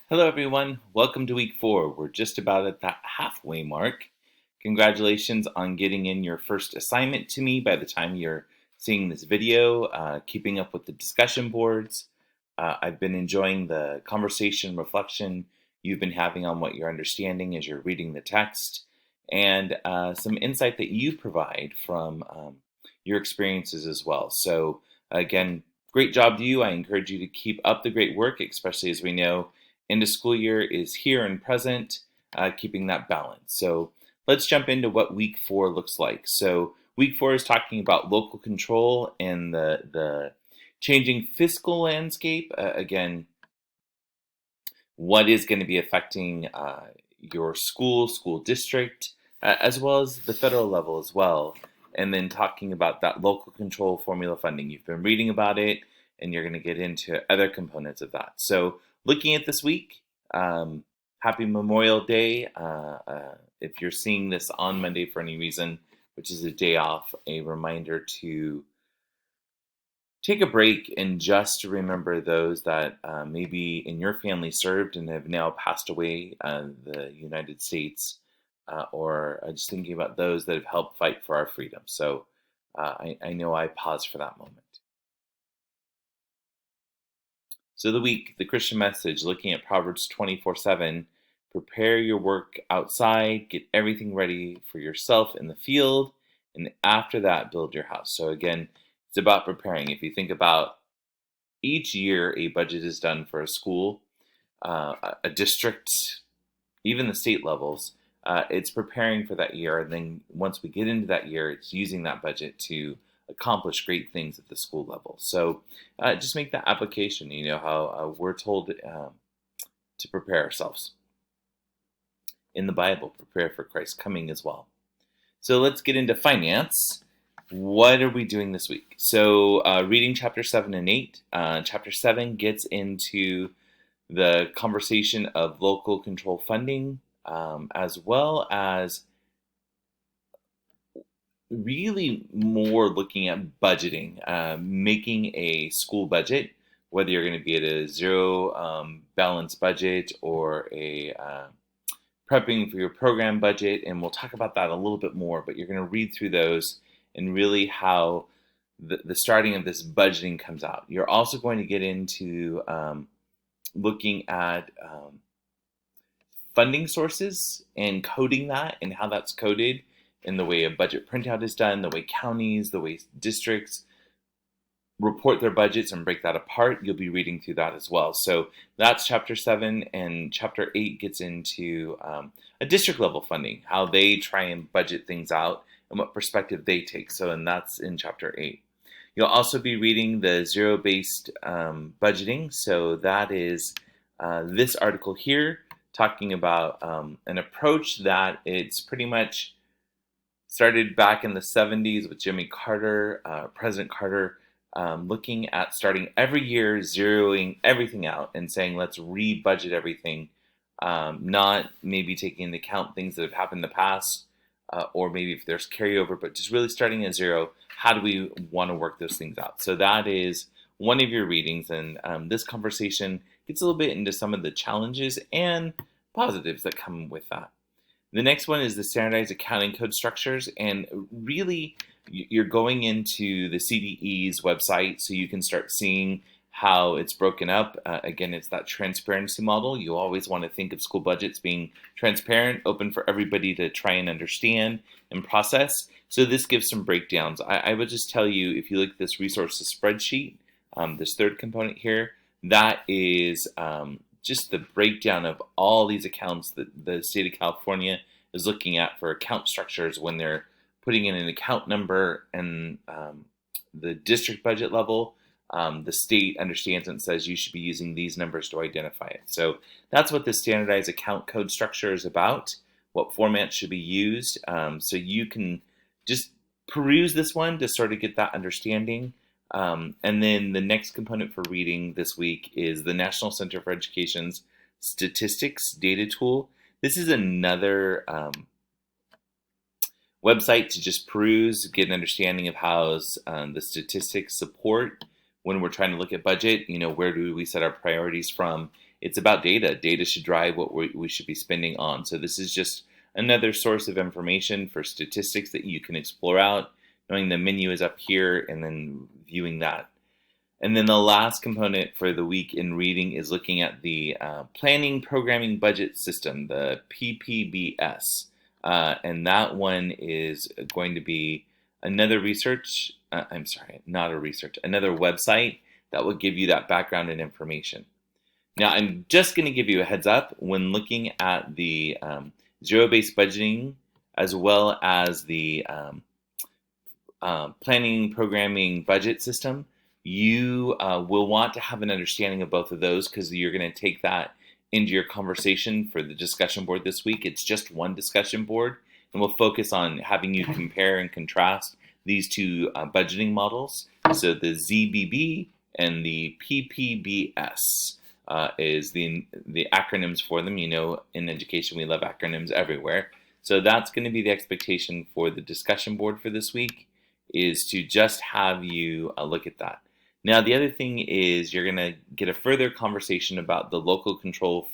Hello, everyone. Welcome to week 4. We're just about at that halfway mark. Congratulations on getting in your first assignment to me by the time you're seeing this video, keeping up with the discussion boards. I've been enjoying the conversation, reflection you've been having on what you're understanding as you're reading the text, and some insight that you provide from your experiences as well. So, again, great job to you. I encourage you to keep up the great work, especially as we know end of school year is here and present, keeping that balance. So let's jump into what week 4 looks like. So week 4 is talking about local control and the changing fiscal landscape. Again, what is going to be affecting your school district, as well as the federal level as well. And then talking about that local control formula funding. You've been reading about it, and you're going to get into other components of that. So looking at this week, happy Memorial Day. If you're seeing this on Monday for any reason, which is a day off, a reminder to take a break and just remember those that maybe in your family served and have now passed away in the United States, or just thinking about those that have helped fight for our freedom. So I know I pause for that moment. So the Christian message, looking at Proverbs 24:7, prepare your work outside, get everything ready for yourself in the field, and after that, build your house. So again, it's about preparing. If you think about each year, a budget is done for a school, a district, even the state levels. It's preparing for that year, and then once we get into that year, it's using that budget to accomplish great things at the school level. So just make that application. You know how we're told to prepare ourselves in the Bible, prepare for Christ's coming as well. So let's get into finance. What are we doing this week? So reading chapter 7 and 8. Chapter 7 gets into the conversation of local control funding, as well as really more looking at budgeting, making a school budget, whether you're going to be at a zero balance budget or a prepping for your program budget. And we'll talk about that a little bit more, but you're going to read through those and really how the starting of this budgeting comes out. You're also going to get into looking at funding sources and coding that and how that's coded in the way a budget printout is done, the way counties, the way districts report their budgets and break that apart. You'll be reading through that as well. So that's chapter 7, and chapter 8 gets into a district level funding, how they try and budget things out and what perspective they take. So, and that's in chapter 8. You'll also be reading the zero-based budgeting. So that is this article here, talking about an approach that it's pretty much started back in the 70s with Jimmy Carter, President Carter, looking at starting every year, zeroing everything out and saying, let's re-budget everything, not maybe taking into account things that have happened in the past, or maybe if there's carryover, but just really starting at zero. How do we want to work those things out? So that is one of your readings, and this conversation gets a little bit into some of the challenges and positives that come with that. The next one is the standardized accounting code structures, and really you're going into the CDE's website so you can start seeing how it's broken up. Again, it's that transparency model. You always want to think of school budgets being transparent, open for everybody to try and understand and process. So this gives some breakdowns. I would just tell you, if you look at this resources spreadsheet, this third component here, that is just the breakdown of all these accounts that the state of California is looking at for account structures when they're putting in an account number and the district budget level. The state understands and says you should be using these numbers to identify it. So that's what the standardized account code structure is about, what formats should be used. So you can just peruse this one to sort of get that understanding. And then the next component for reading this week is the National Center for Education's statistics data tool. This is another website to just peruse, get an understanding of how the statistics support when we're trying to look at budget, where do we set our priorities from? It's about data. Data should drive what we should be spending on. So this is just another source of information for statistics that you can explore out, knowing the menu is up here and then viewing that. And then the last component for the week in reading is looking at the Planning Programming Budget System, the PPBS. And that one is going to be another another website that will give you that background and information. Now, I'm just going to give you a heads up when looking at the zero-based budgeting as well as the Planning Programming Budget System. You will want to have an understanding of both of those because you're going to take that into your conversation for the discussion board this week. It's just one discussion board, and we'll focus on having you compare and contrast these two budgeting models. So the ZBB and the PPBS is the acronyms for them. In education, we love acronyms everywhere. So that's going to be the expectation for the discussion board for this week, is to just have you look at that. Now, the other thing is you're going to get a further conversation about the local control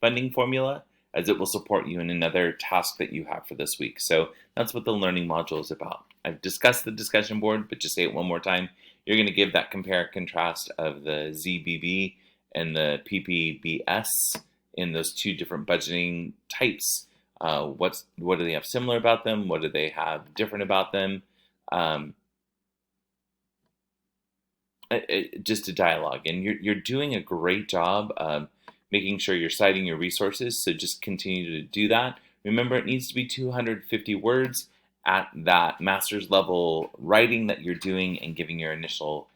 funding formula, as it will support you in another task that you have for this week. So that's what the learning module is about. I've discussed the discussion board, but just say it one more time. You're going to give that compare and contrast of the ZBB and the PPBS in those two different budgeting types. What do they have similar about them? What do they have different about them? Just a dialogue, and you're doing a great job making sure you're citing your resources, so just continue to do that. Remember, it needs to be 250 words at that master's level writing that you're doing, and giving your initial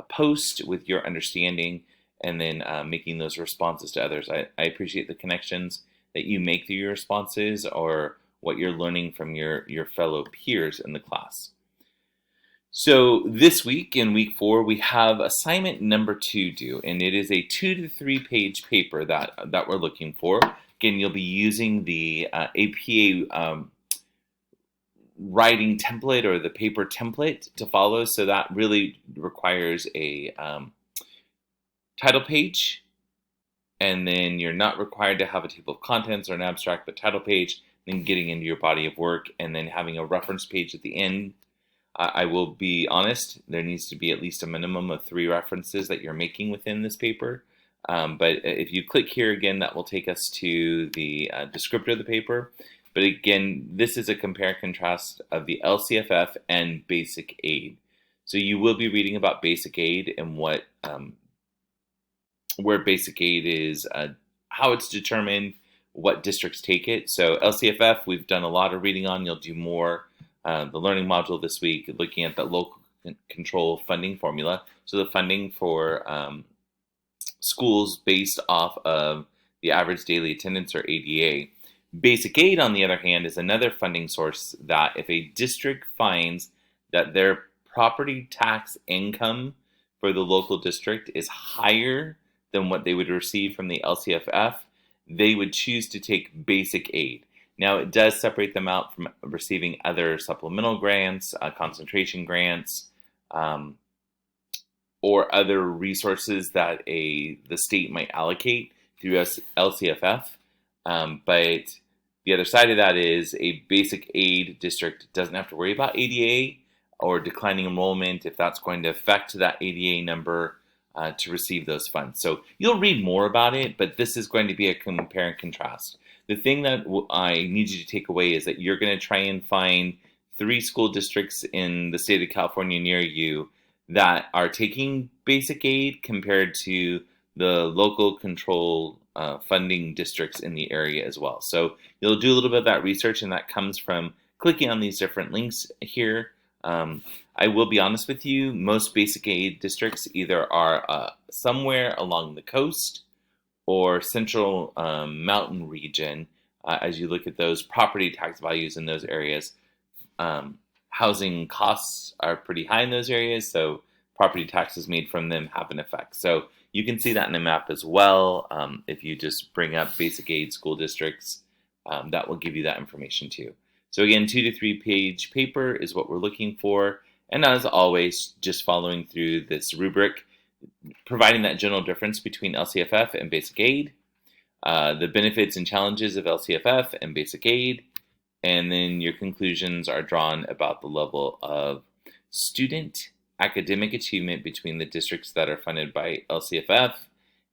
post with your understanding, and then making those responses to others. I appreciate the connections that you make through your responses or what you're learning from your fellow peers in the class. So this week, in week 4, we have assignment number 2 due, and it is a 2 to 3 page paper that we're looking for. Again, you'll be using the APA writing template or the paper template to follow, so that really requires a title page, and then you're not required to have a table of contents or an abstract, but title page, then getting into your body of work, and then having a reference page at the end. I will be honest, there needs to be at least a minimum of 3 references that you're making within this paper. But if you click here again, that will take us to the descriptor of the paper. But again, this is a compare and contrast of the LCFF and basic aid. So you will be reading about basic aid and what where basic aid is, how it's determined, what districts take it. So LCFF, we've done a lot of reading on. You'll do more. The learning module this week, looking at the local control funding formula. So the funding for schools based off of the average daily attendance, or ADA. Basic aid, on the other hand, is another funding source that if a district finds that their property tax income for the local district is higher than what they would receive from the LCFF, they would choose to take basic aid. Now, it does separate them out from receiving other supplemental grants, concentration grants, or other resources that the state might allocate through LCFF. But the other side of that is a basic aid district doesn't have to worry about ADA or declining enrollment if that's going to affect that ADA number to receive those funds. So you'll read more about it, but this is going to be a compare and contrast. The thing that I need you to take away is that you're going to try and find 3 school districts in the state of California near you that are taking basic aid compared to the local control funding districts in the area as well. So you'll do a little bit of that research, and that comes from clicking on these different links here. I will be honest with you, most basic aid districts either are somewhere along the coast or central mountain region. As you look at those property tax values in those areas, housing costs are pretty high in those areas, so property taxes made from them have an effect. So you can see that in a map as well. If you just bring up basic aid school districts, that will give you that information too. So again, 2 to 3 page paper is what we're looking for. And as always, just following through this rubric, providing that general difference between LCFF and basic aid, the benefits and challenges of LCFF and basic aid, and then your conclusions are drawn about the level of student academic achievement between the districts that are funded by LCFF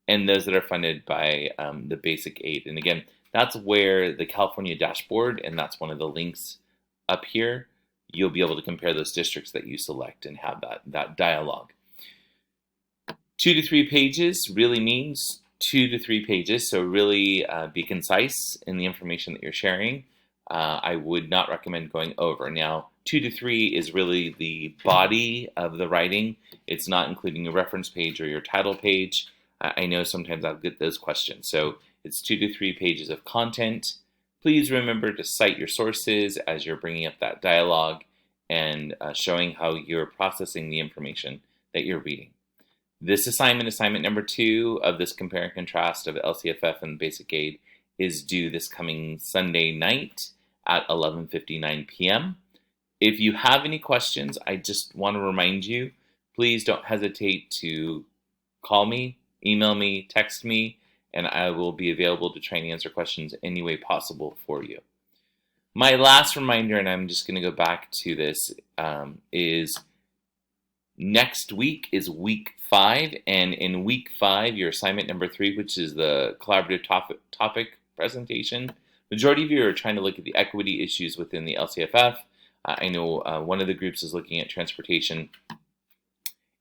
and those that are funded by the basic aid. And again, that's where the California dashboard, and that's one of the links up here, you'll be able to compare those districts that you select and have that dialogue. 2 to 3 pages really means 2 to 3 pages, so really be concise in the information that you're sharing. I would not recommend going over. Now, 2 to 3 is really the body of the writing. It's not including your reference page or your title page. I know sometimes I'll get those questions. So it's 2 to 3 pages of content. Please remember to cite your sources as you're bringing up that dialogue and showing how you're processing the information that you're reading. This assignment number 2 of this compare and contrast of LCFF and basic aid, is due this coming Sunday night at 11:59 p.m. If you have any questions, I just want to remind you, please don't hesitate to call me, email me, text me, and I will be available to try and answer questions any way possible for you. My last reminder, and I'm just going to go back to this, is next week is week 5, and in week 5, your assignment number 3, which is the collaborative topic presentation, majority of you are trying to look at the equity issues within the LCFF. I know one of the groups is looking at transportation.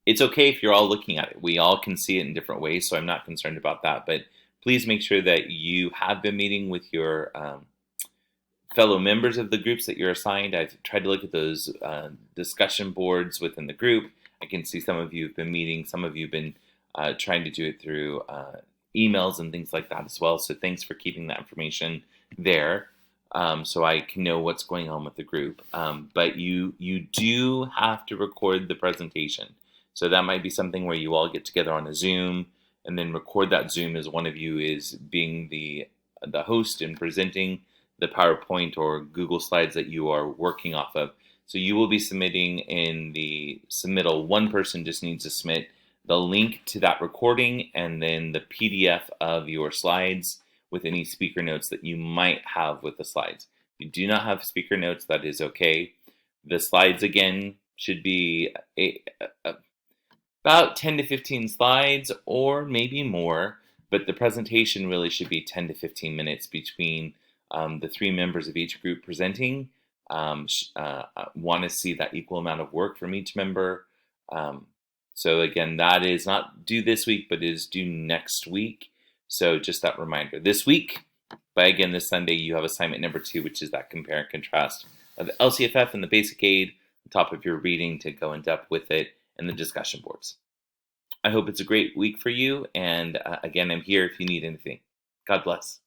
It's okay if you're all looking at it. We all can see it in different ways, so I'm not concerned about that. But please make sure that you have been meeting with your fellow members of the groups that you're assigned. I've tried to look at those discussion boards within the group. I can see some of you have been meeting. Some of you have been trying to do it through emails and things like that as well. So thanks for keeping that information there, so I can know what's going on with the group. But you do have to record the presentation. So that might be something where you all get together on a Zoom and then record that Zoom as one of you is being the host and presenting the PowerPoint or Google Slides that you are working off of. So you will be submitting in the submittal. One person just needs to submit the link to that recording and then the PDF of your slides with any speaker notes that you might have with the slides. If you do not have speaker notes, that is okay. The slides, again, should be about 10 to 15 slides or maybe more, but the presentation really should be 10 to 15 minutes between the 3 members of each group presenting. Want to see that equal amount of work from each member. So again, that is not due this week, but is due next week. So just that reminder. This week, but again, this Sunday, you have assignment number 2, which is that compare and contrast of the LCFF and the basic aid on top of your reading to go in depth with it and the discussion boards. I hope it's a great week for you. And again, I'm here if you need anything. God bless.